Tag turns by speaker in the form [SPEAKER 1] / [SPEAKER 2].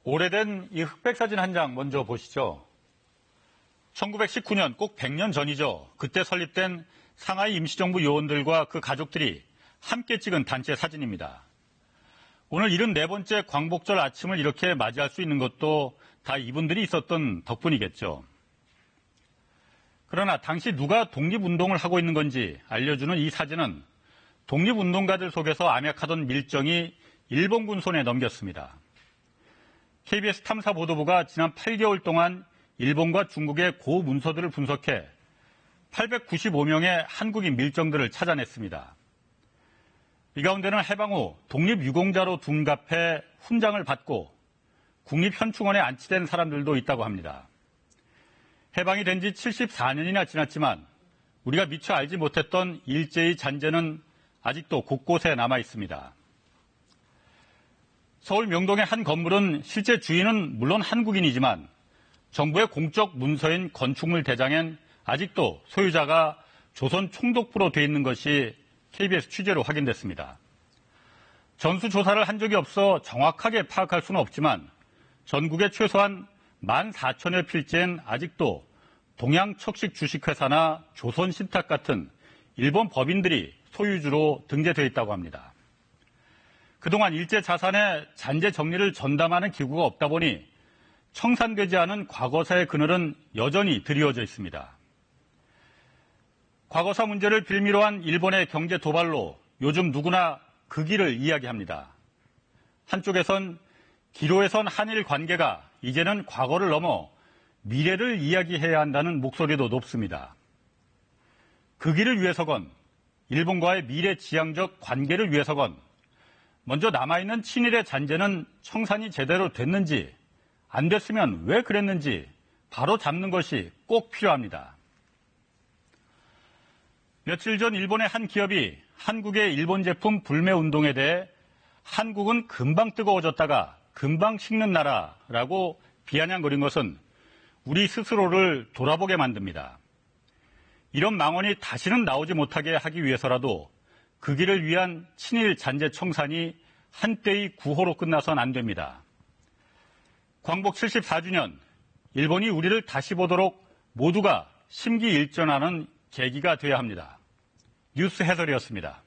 [SPEAKER 1] 오래된 이 흑백 사진 한 장 먼저 보시죠. 1919년 꼭 100년 전이죠. 그때 설립된 상하이 임시정부 요원들과 그 가족들이 함께 찍은 단체 사진입니다. 오늘 74번째 광복절 아침을 이렇게 맞이할 수 있는 것도 다 이분들이 있었던 덕분이겠죠. 그러나 당시 누가 독립운동을 하고 있는 건지 알려주는 이 사진은 독립운동가들 속에서 암약하던 밀정이 일본군 손에 넘겼습니다. KBS 탐사보도부가 지난 8개월 동안 일본과 중국의 고문서들을 분석해 895명의 한국인 밀정들을 찾아냈습니다. 이 가운데는 해방 후 독립유공자로 둔갑해 훈장을 받고 국립현충원에 안치된 사람들도 있다고 합니다. 해방이 된 지 74년이나 지났지만 우리가 미처 알지 못했던 일제의 잔재는 아직도 곳곳에 남아 있습니다. 서울 명동의 한 건물은 실제 주인은 물론 한국인이지만 정부의 공적 문서인 건축물 대장엔 아직도 소유자가 조선 총독부로 돼 있는 것이 KBS 취재로 확인됐습니다. 전수조사를 한 적이 없어 정확하게 파악할 수는 없지만 전국에 최소한 14,000여 필지엔 아직도 동양척식 주식회사나 조선신탁 같은 일본 법인들이 소유주로 등재되어 있다고 합니다. 그동안 일제 자산의 잔재 정리를 전담하는 기구가 없다 보니 청산되지 않은 과거사의 그늘은 여전히 드리워져 있습니다. 과거사 문제를 빌미로 한 일본의 경제 도발로 요즘 누구나 그 길을 이야기합니다. 한쪽에선 기로에선 한일 관계가 이제는 과거를 넘어 미래를 이야기해야 한다는 목소리도 높습니다. 그 길을 위해서건 일본과의 미래지향적 관계를 위해서건 먼저 남아있는 친일의 잔재는 청산이 제대로 됐는지 안 됐으면 왜 그랬는지 바로 잡는 것이 꼭 필요합니다. 며칠 전 일본의 한 기업이 한국의 일본 제품 불매 운동에 대해 한국은 금방 뜨거워졌다가 금방 식는 나라라고 비아냥거린 것은 우리 스스로를 돌아보게 만듭니다. 이런 망언이 다시는 나오지 못하게 하기 위해서라도 그 길을 위한 친일 잔재 청산이 한때의 구호로 끝나선 안 됩니다. 광복 74주년, 일본이 우리를 다시 보도록 모두가 심기일전하는 계기가 되어야 합니다. 뉴스 해설이었습니다.